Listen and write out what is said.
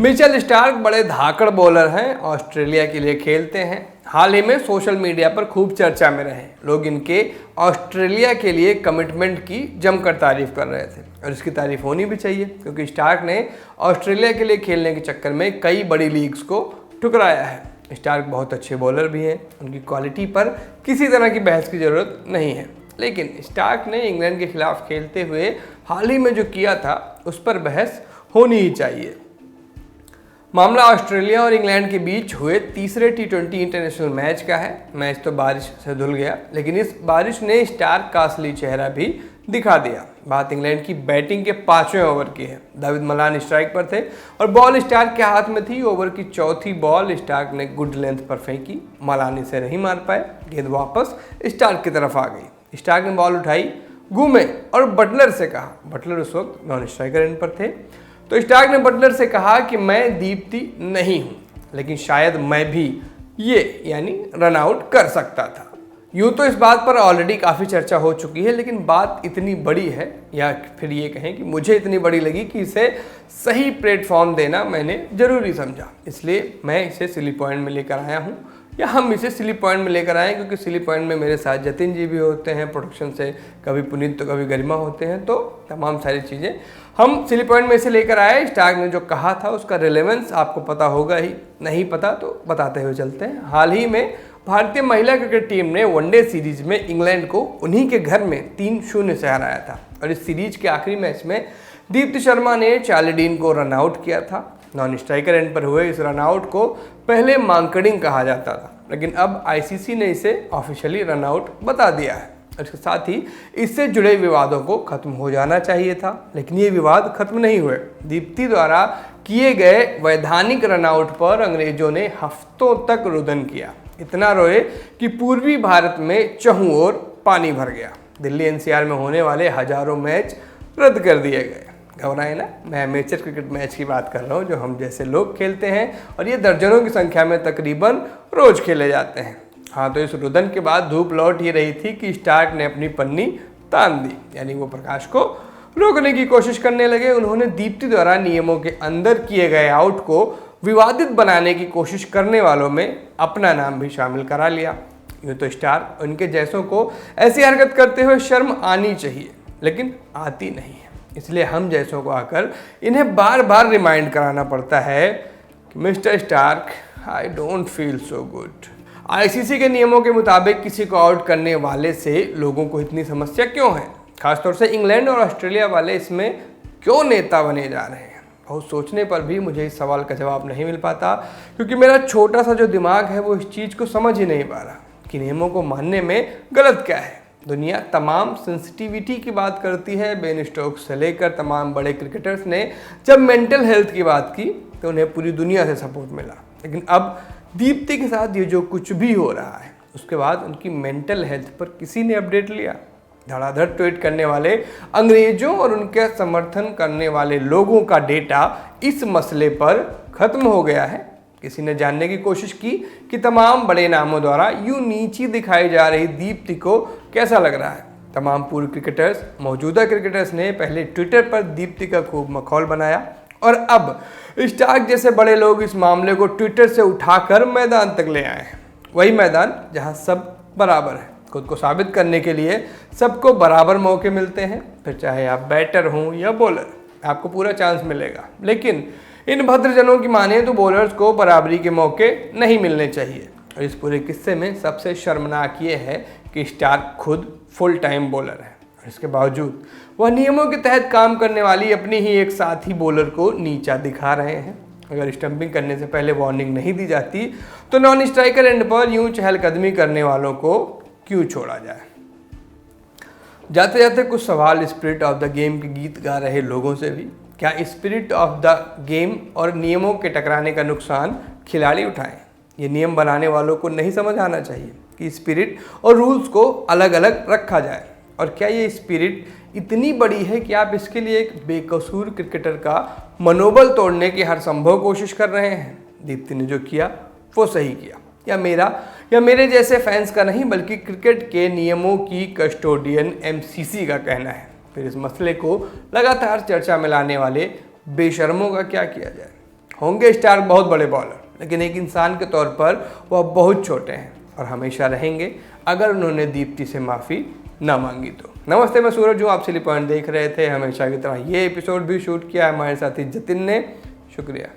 Mitchell Starc बड़े धाकड़ bowler हैं, Australia के लिए खेलते हैं। हाल ही में सोशल मीडिया पर खूब चर्चा में रहे। लोग इनके ऑस्ट्रेलिया के लिए कमिटमेंट की जमकर तारीफ कर रहे थे और इसकी तारीफ होनी भी चाहिए, क्योंकि स्टार्क ने ऑस्ट्रेलिया के लिए खेलने के चक्कर में कई बड़ी लीग्स को ठुकराया है। स्टार्क बहुत अच्छे बॉलर भी हैं, उनकी क्वालिटी पर किसी तरह की बहस की ज़रूरत नहीं है। लेकिन स्टार्क ने इंग्लैंड के खिलाफ खेलते हुए हाल ही में जो किया था उस पर बहस होनी ही चाहिए। मामला ऑस्ट्रेलिया और इंग्लैंड के बीच हुए तीसरे T20 इंटरनेशनल मैच का है। मैच तो बारिश से धुल गया, लेकिन इस बारिश ने स्टार्क का असली चेहरा भी दिखा दिया। बात इंग्लैंड की बैटिंग के 5वें ओवर की है। दाविद मलान स्ट्राइक पर थे और बॉल स्टार्क के हाथ में थी। ओवर की चौथी बॉल स्टार्क ने गुड लेंथ पर फेंकी, मलान इसे नहीं मार पाए। गेंद वापस स्टार्क की तरफ आ गई। स्टार्क ने बॉल उठाई, घूमे और बटलर से कहा, बटलर उस वक्त नॉन स्ट्राइकर एंड पर थे, तो स्टार्क ने बटलर से कहा कि मैं दीप्ति नहीं हूं, लेकिन शायद मैं भी ये यानी रन आउट कर सकता था। यूँ तो इस बात पर ऑलरेडी काफ़ी चर्चा हो चुकी है, लेकिन बात इतनी बड़ी है, या फिर ये कहें कि मुझे इतनी बड़ी लगी कि इसे सही प्लेटफॉर्म देना मैंने ज़रूरी समझा। इसलिए मैं इसे सिली पॉइंट में लेकर आया हूँ, या हम इसे सिली पॉइंट में लेकर आए, क्योंकि सिली पॉइंट में मेरे साथ जतिन जी भी होते हैं प्रोडक्शन से, कभी पुनीत तो कभी गरिमा होते हैं, तो तमाम सारी चीज़ें हम सिली पॉइंट में इसे लेकर आए। स्टार्क ने जो कहा था उसका रिलेवेंस आपको पता होगा ही, नहीं पता तो बताते हुए चलते हैं। हाल ही में भारतीय महिला क्रिकेट टीम ने वनडे सीरीज में इंग्लैंड को उन्हीं के घर में 3-0 से हराया था और इस सीरीज के आखिरी मैच में दीप्ति शर्मा ने चार्ली को रन आउट किया था। नॉन स्ट्राइकर एंड पर हुए इस रन आउट को पहले मांकडिंग कहा जाता था, लेकिन अब आईसीसी ने इसे ऑफिशियली रन आउट बता दिया है। इसके साथ ही इससे जुड़े विवादों को खत्म हो जाना चाहिए था, लेकिन ये विवाद खत्म नहीं हुए। दीप्ति द्वारा किए गए वैधानिक रनआउट पर अंग्रेजों ने हफ्तों तक रुदन किया। इतना रोए कि पूर्वी भारत में चहुं ओर पानी भर गया। दिल्ली एनसीआर में होने वाले हजारों मैच रद्द कर दिए गए। घबराए ना, मैं अमेचर क्रिकेट मैच की बात कर रहा हूँ जो हम जैसे लोग खेलते हैं, और ये दर्जनों की संख्या में तकरीबन रोज खेले जाते हैं। हाँ, तो इस रुदन के बाद धूप लौट ही रही थी कि स्टार्क ने अपनी पन्नी तान दी, यानी वो प्रकाश को रोकने की कोशिश करने लगे। उन्होंने दीप्ति द्वारा नियमों के अंदर किए गए आउट को विवादित बनाने की कोशिश करने वालों में अपना नाम भी शामिल करा लिया। यूँ तो स्टार्क उनके जैसों को ऐसी हरकत करते हुए शर्म आनी चाहिए, लेकिन आती नहीं है। इसलिए हम जैसों को आकर इन्हें बार बार रिमाइंड कराना पड़ता है कि mister Stark, I don't feel so good. ICC के नियमों के मुताबिक किसी को आउट करने वाले से लोगों को इतनी समस्या क्यों है? खासतौर से इंग्लैंड और ऑस्ट्रेलिया वाले इसमें क्यों नेता बने जा रहे हैं? बहुत सोचने पर भी मुझे इस सवाल का जवाब नहीं मिल पाता, क्योंकि मेरा छोटा सा जो दिमाग है वो इस चीज़ को समझ ही नहीं पा रहा कि नियमों को मानने में गलत क्या है। दुनिया तमाम सेंसिटिविटी की बात करती है। बेन स्टोक्स से लेकर तमाम बड़े क्रिकेटर्स ने जब मेंटल हेल्थ की बात की तो उन्हें पूरी दुनिया से सपोर्ट मिला, लेकिन अब दीप्ति के साथ ये जो कुछ भी हो रहा है उसके बाद उनकी मेंटल हेल्थ पर किसी ने अपडेट लिया? धड़ाधड़ ट्वीट करने वाले अंग्रेजों और उनके समर्थन करने वाले लोगों का डेटा इस मसले पर खत्म हो गया है। किसी ने जानने की कोशिश की कि तमाम बड़े नामों द्वारा यूं नीची दिखाई जा रही दीप्ति को कैसा लग रहा है। तमाम पूर्व क्रिकेटर्स, मौजूदा क्रिकेटर्स ने पहले ट्विटर पर दीप्ति का खूब मखौल बनाया, और अब स्टार्क जैसे बड़े लोग इस मामले को ट्विटर से उठाकर मैदान तक ले आए हैं। वही मैदान जहां सब बराबर है। खुद को साबित करने के लिए सबको बराबर मौके मिलते हैं, फिर चाहे आप बैटर हों या बॉलर, आपको पूरा चांस मिलेगा। लेकिन इन भद्रजनों की माने तो बॉलर्स को बराबरी के मौके नहीं मिलने चाहिए। और इस पूरे किस्से में सबसे शर्मनाक ये है कि स्टार्क खुद फुल टाइम बॉलर है, और इसके बावजूद वह नियमों के तहत काम करने वाली अपनी ही एक साथी बॉलर को नीचा दिखा रहे हैं। अगर स्टंपिंग करने से पहले वार्निंग नहीं दी जाती तो नॉन स्ट्राइकर एंड पर यूं चहलकदमी करने वालों को क्यों छोड़ा जाए? जाते जाते कुछ सवाल स्पिरिट ऑफ द गेम के गीत गा रहे लोगों से भी। क्या स्पिरिट ऑफ द गेम और नियमों के टकराने का नुकसान खिलाड़ी उठाएं? ये नियम बनाने वालों को नहीं समझ आना चाहिए कि स्पिरिट और रूल्स को अलग अलग रखा जाए? और क्या ये स्पिरिट इतनी बड़ी है कि आप इसके लिए एक बेकसूर क्रिकेटर का मनोबल तोड़ने की हर संभव कोशिश कर रहे हैं? दीप्ति ने जो किया वो सही किया, या मेरा या मेरे जैसे फैंस का नहीं, बल्कि क्रिकेट के नियमों की कस्टोडियन एमसीसी का कहना है? फिर इस मसले को लगातार चर्चा में लाने वाले बेशर्मों का क्या किया जाए? होंगे स्टार बहुत बड़े बॉलर, लेकिन एक इंसान के तौर पर वह बहुत छोटे हैं और हमेशा रहेंगे अगर उन्होंने दीप्ति से माफ़ी ना मांगी तो। नमस्ते, मैं सूरज हूँ, आप सिली पॉइंट देख रहे थे। हमेशा की तरह ये एपिसोड भी शूट किया है हमारे साथी जतिन ने। शुक्रिया।